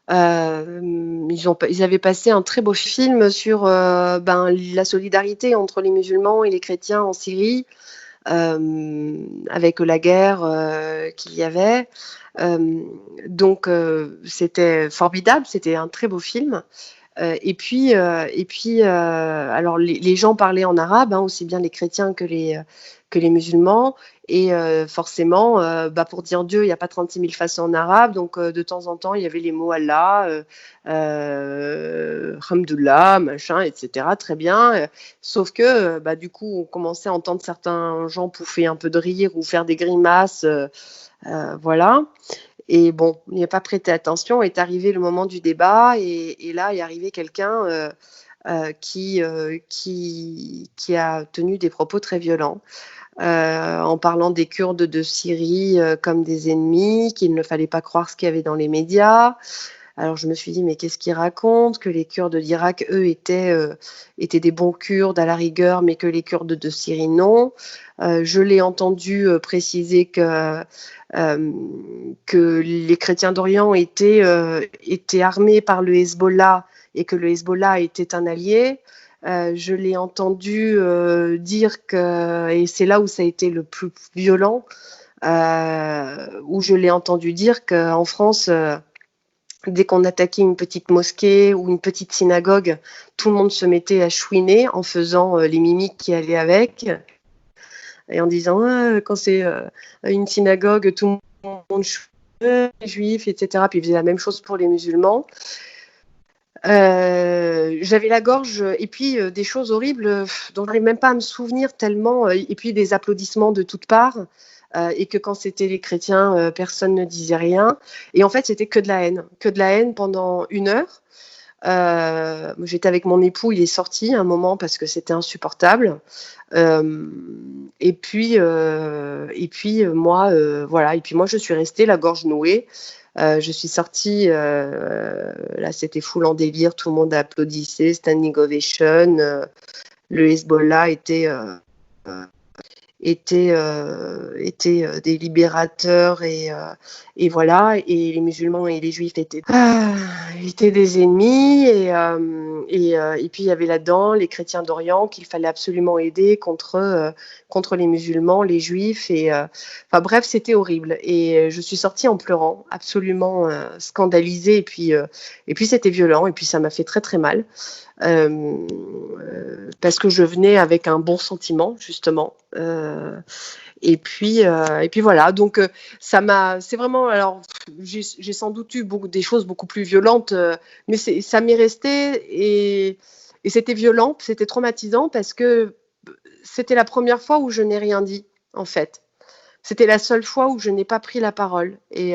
Ils avaient passé un très beau film sur la solidarité entre les musulmans et les chrétiens en Syrie, avec la guerre qu'il y avait. Donc c'était formidable, c'était un très beau film. Et puis, alors les gens parlaient en arabe, aussi bien les chrétiens que les musulmans. Et forcément, pour dire Dieu, il n'y a pas 36 000 façons en arabe. Donc de temps en temps, il y avait les mots Allah, Hamdullah, machin, etc. Très bien. Sauf que du coup, on commençait à entendre certains gens pouffer un peu de rire ou faire des grimaces. Voilà. Et bon, il n'y a pas prêté attention. Est arrivé le moment du débat et là est arrivé quelqu'un qui a tenu des propos très violents. En parlant des Kurdes de Syrie comme des ennemis, qu'il ne fallait pas croire ce qu'il y avait dans les médias. Alors je me suis dit, mais qu'est-ce qu'ils racontent? Que les Kurdes d'Irak, eux, étaient des bons Kurdes à la rigueur, mais que les Kurdes de Syrie, non. Je l'ai entendu préciser que les chrétiens d'Orient étaient armés par le Hezbollah et que le Hezbollah était un allié. Je l'ai entendu dire que, et c'est là où ça a été le plus violent, où je l'ai entendu dire qu'en France, dès qu'on attaquait une petite mosquée ou une petite synagogue, tout le monde se mettait à chouiner en faisant les mimiques qui allaient avec et en disant quand c'est une synagogue, tout le monde chouine, les juifs, etc. Puis ils faisaient la même chose pour les musulmans. J'avais la gorge et puis des choses horribles dont je n'arrive même pas à me souvenir tellement, et puis des applaudissements de toutes parts. Et que quand c'était les chrétiens, personne ne disait rien. Et en fait, c'était que de la haine pendant 1 heure. J'étais avec mon époux, il est sorti un moment parce que c'était insupportable. Et puis moi, voilà. Et puis moi, je suis restée la gorge nouée. Je suis sortie, là c'était full en délire, tout le monde applaudissait, standing ovation. Le Hezbollah était des libérateurs et voilà, et les musulmans et les juifs étaient des ennemis et puis il y avait là-dedans les chrétiens d'Orient qu'il fallait absolument aider contre les musulmans, les juifs et enfin bref, c'était horrible et je suis sortie en pleurant, absolument scandalisée et puis c'était violent et puis ça m'a fait très très mal. Parce que je venais avec un bon sentiment justement et puis voilà, donc c'est vraiment, alors j'ai sans doute eu des choses beaucoup plus violentes, mais ça m'est resté et c'était violent, c'était traumatisant parce que c'était la première fois où je n'ai rien dit en fait, c'était la seule fois où je n'ai pas pris la parole et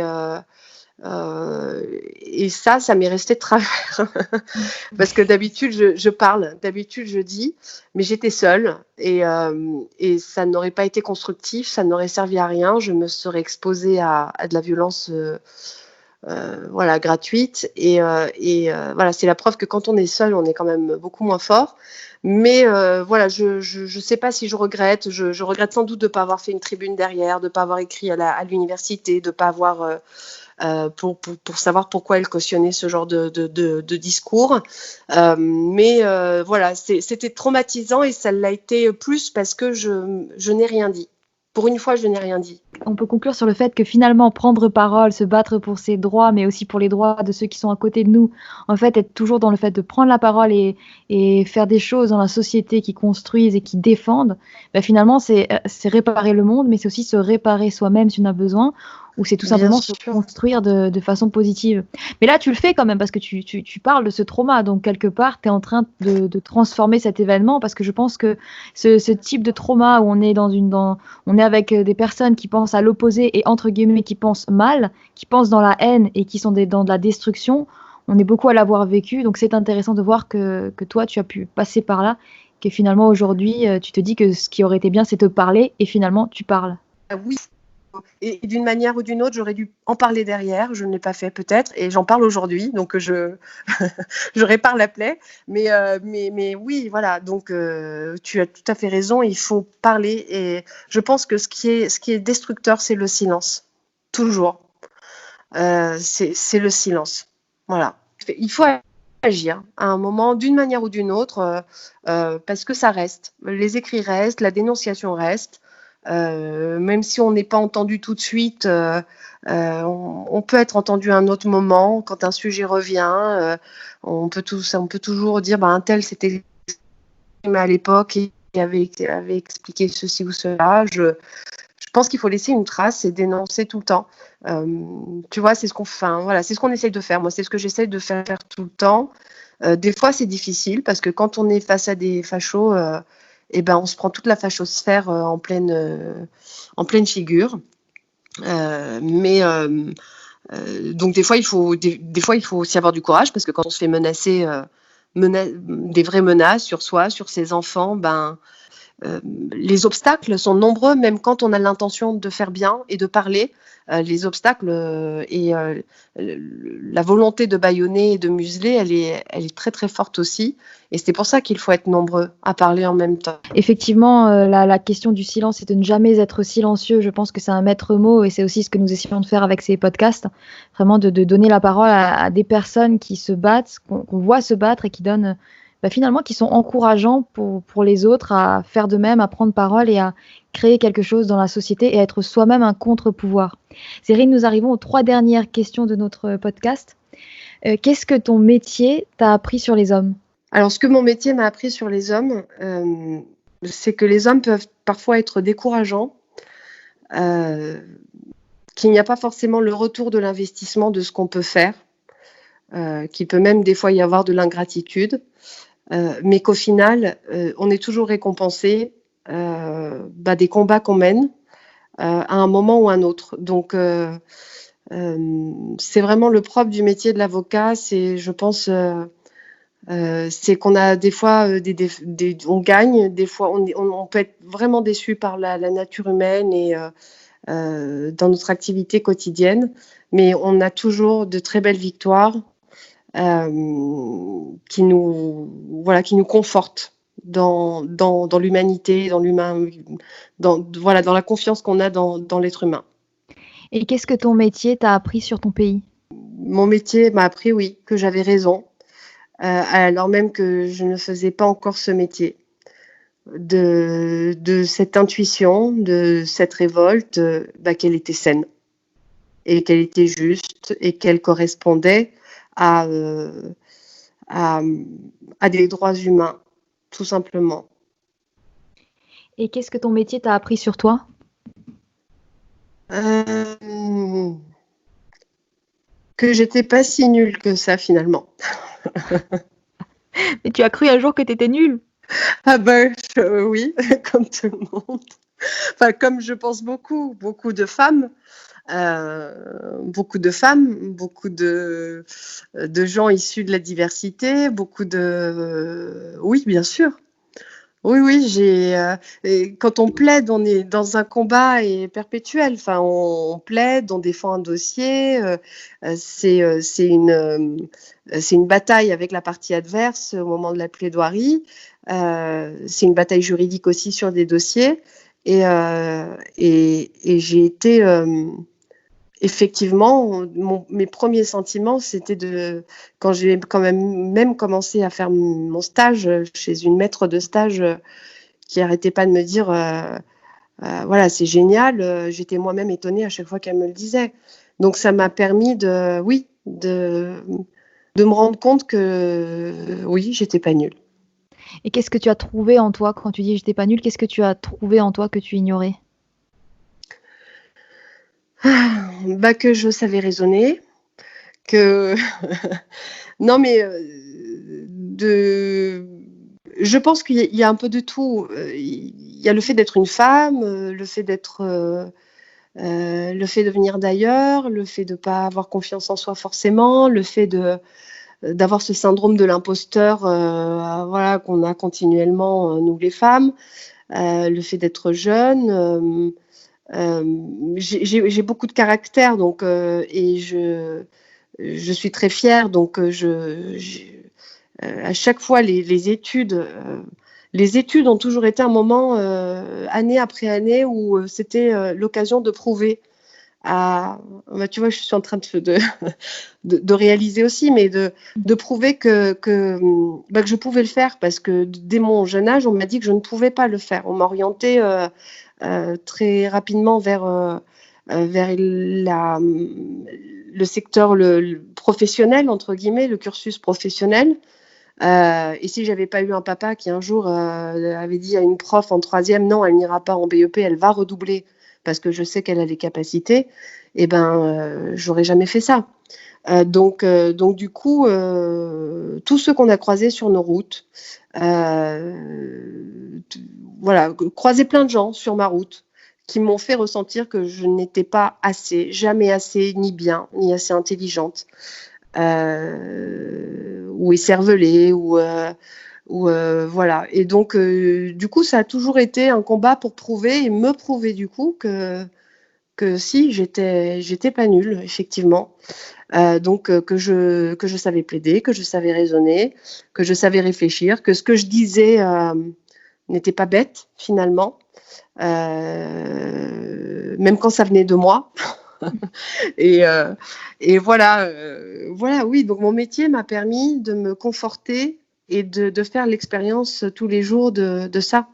ça m'est resté de travers parce que d'habitude je parle, d'habitude je dis, mais j'étais seule et ça n'aurait pas été constructif, ça n'aurait servi à rien, je me serais exposée à de la violence voilà, gratuite et voilà, c'est la preuve que quand on est seul, on est quand même beaucoup moins fort. Mais voilà, je sais pas si je regrette. Je regrette sans doute de ne pas avoir fait une tribune derrière, de ne pas avoir écrit à l'université, de ne pas avoir pour savoir pourquoi elle cautionnait ce genre de discours. Mais voilà, c'était traumatisant et ça l'a été plus parce que je n'ai rien dit. Pour une fois, je n'ai rien dit.
On peut conclure sur le fait que finalement, prendre parole, se battre pour ses droits, mais aussi pour les droits de ceux qui sont à côté de nous, en fait, être toujours dans le fait de prendre la parole et faire des choses dans la société qui construisent et qui défendent, ben finalement, c'est réparer le monde, mais c'est aussi se réparer soi-même si on a besoin, ou c'est tout simplement se construire de façon positive. Mais là, tu le fais quand même parce que tu parles de ce trauma, donc quelque part, tu es en train de transformer cet événement, parce que je pense que ce type de trauma où on est on est avec des personnes qui pensent à l'opposé et entre guillemets qui pensent mal, qui pensent dans la haine et qui sont dans de la destruction, on est beaucoup à l'avoir vécu, donc c'est intéressant de voir que toi, tu as pu passer par là, que finalement aujourd'hui, tu te dis que ce qui aurait été bien, c'est de parler et finalement, tu parles.
Oui. Et d'une manière ou d'une autre, j'aurais dû en parler derrière. Je ne l'ai pas fait peut-être, et j'en parle aujourd'hui. Donc je répare la plaie. Mais oui, voilà. Donc tu as tout à fait raison. Il faut parler. Et je pense que ce qui est destructeur, c'est le silence. Toujours. C'est le silence. Voilà. Il faut agir à un moment, d'une manière ou d'une autre, parce que ça reste. Les écrits restent, la dénonciation reste. Même si on n'est pas entendu tout de suite, on peut être entendu à un autre moment quand un sujet revient. On peut toujours dire un tel s'était exprimé à l'époque et avait expliqué ceci ou cela. Je pense qu'il faut laisser une trace et dénoncer tout le temps. Tu vois, c'est ce qu'on essaye de faire. Moi, c'est ce que j'essaye de faire tout le temps. Des fois, c'est difficile parce que quand on est face à des fachos, on se prend toute la fachosphère en pleine figure. Mais Donc des fois, il faut aussi avoir du courage parce que quand on se fait menacer, des vraies menaces sur soi, sur ses enfants, les obstacles sont nombreux, même quand on a l'intention de faire bien et de parler. Les obstacles la volonté de bâillonner et de museler, elle est très très forte aussi. Et c'est pour ça qu'il faut être nombreux à parler en même temps.
Effectivement, la question du silence, c'est de ne jamais être silencieux. Je pense que c'est un maître mot et c'est aussi ce que nous essayons de faire avec ces podcasts. Vraiment de donner la parole à des personnes qui se battent, qu'on voit se battre et qui donnent, finalement, qui sont encourageants pour les autres à faire de même, à prendre parole et à créer quelque chose dans la société et à être soi-même un contre-pouvoir. Cyril, nous arrivons aux 3 dernières questions de notre podcast. Qu'est-ce que ton métier t'a appris sur les hommes ?
Alors, ce que mon métier m'a appris sur les hommes, c'est que les hommes peuvent parfois être décourageants, qu'il n'y a pas forcément le retour de l'investissement de ce qu'on peut faire, qu'il peut même des fois y avoir de l'ingratitude, mais qu'au final, on est toujours récompensé des combats qu'on mène à un moment ou un autre. Donc, c'est vraiment le propre du métier de l'avocat, c'est, je pense, c'est qu'on a des fois, on gagne, des fois on peut être vraiment déçu par la nature humaine et dans notre activité quotidienne, mais on a toujours de très belles victoires qui nous confortent dans l'humanité, dans l'humain, dans la confiance qu'on a dans l'être humain.
Et qu'est-ce que ton métier t'a appris sur ton pays ?
Mon métier m'a appris, oui, que j'avais raison, alors même que je ne faisais pas encore ce métier. De cette intuition, de cette révolte, qu'elle était saine et qu'elle était juste et qu'elle correspondait à des droits humains, tout simplement.
Et qu'est-ce que ton métier t'a appris sur toi ?
Que j'étais pas si nulle que ça finalement.
Mais tu as cru un jour que tu étais nulle ?
Ah oui, comme tout le monde. Enfin, comme je pense beaucoup de femmes, beaucoup de gens issus de la diversité, oui, bien sûr. Oui, quand on plaide, on est dans un combat et perpétuel. Enfin, on plaide, on défend un dossier. C'est une bataille avec la partie adverse au moment de la plaidoirie. C'est une bataille juridique aussi sur des dossiers. Et j'ai été effectivement, mes premiers sentiments, c'était quand j'ai quand même commencé à faire mon stage chez une maître de stage qui arrêtait pas de me dire voilà, c'est génial. J'étais moi-même étonnée à chaque fois qu'elle me le disait. Donc ça m'a permis de me rendre compte que oui, j'étais pas nulle.
Et qu'est-ce que tu as trouvé en toi quand tu dis j'étais pas nulle ? Qu'est-ce que tu as trouvé en toi que tu ignorais ?
Que je savais raisonner, que non mais je pense qu'il y a un peu de tout. Il y a le fait d'être une femme, le fait de venir d'ailleurs, le fait de pas avoir confiance en soi forcément, le fait d'avoir ce syndrome de l'imposteur qu'on a continuellement nous les femmes, le fait d'être jeune. J'ai beaucoup de caractère, donc et je suis très fière, donc à chaque fois les études ont toujours été un moment année après année où c'était l'occasion de prouver tu vois, je suis en train de réaliser aussi, mais de prouver que je pouvais le faire, parce que dès mon jeune âge, on m'a dit que je ne pouvais pas le faire. On m'a orientée très rapidement vers le secteur le professionnel, entre guillemets, le cursus professionnel. Et si j'avais pas eu un papa qui un jour avait dit à une prof en 3e, non, elle n'ira pas en BEP, elle va redoubler parce que je sais qu'elle a les capacités, j'aurais jamais fait ça. Donc du coup, tous ceux qu'on a croisés sur nos routes, croisé plein de gens sur ma route qui m'ont fait ressentir que je n'étais pas assez, jamais assez, ni bien, ni assez intelligente, ou écervelée, ou voilà. Et donc, du coup, ça a toujours été un combat pour prouver et me prouver du coup que si, j'étais pas nulle, effectivement. Donc, que je savais plaider, que je savais raisonner, que je savais réfléchir, que ce que je disais n'était pas bête, finalement, même quand ça venait de moi. et voilà, oui. Donc, mon métier m'a permis de me conforter et de faire l'expérience tous les jours de ça.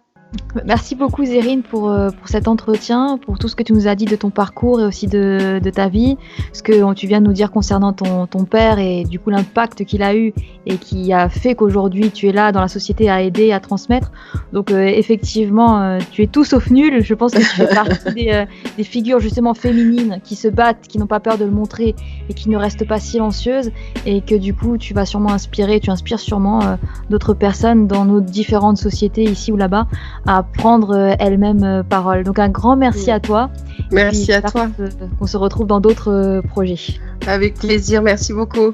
Merci beaucoup Zérine pour cet entretien, pour tout ce que tu nous as dit de ton parcours et aussi de ta vie, ce que tu viens de nous dire concernant ton père et du coup l'impact qu'il a eu et qui a fait qu'aujourd'hui tu es là dans la société à aider, à transmettre. Donc effectivement, tu es tout sauf nul. Je pense que tu fais partie des figures justement féminines qui se battent, qui n'ont pas peur de le montrer et qui ne restent pas silencieuses, et que du coup tu vas sûrement inspirer, tu inspires sûrement d'autres personnes dans nos différentes sociétés ici ou là-bas à prendre elle-même parole. Donc un grand merci à toi.
Merci à toi.
On se retrouve dans d'autres projets.
Avec plaisir, merci beaucoup.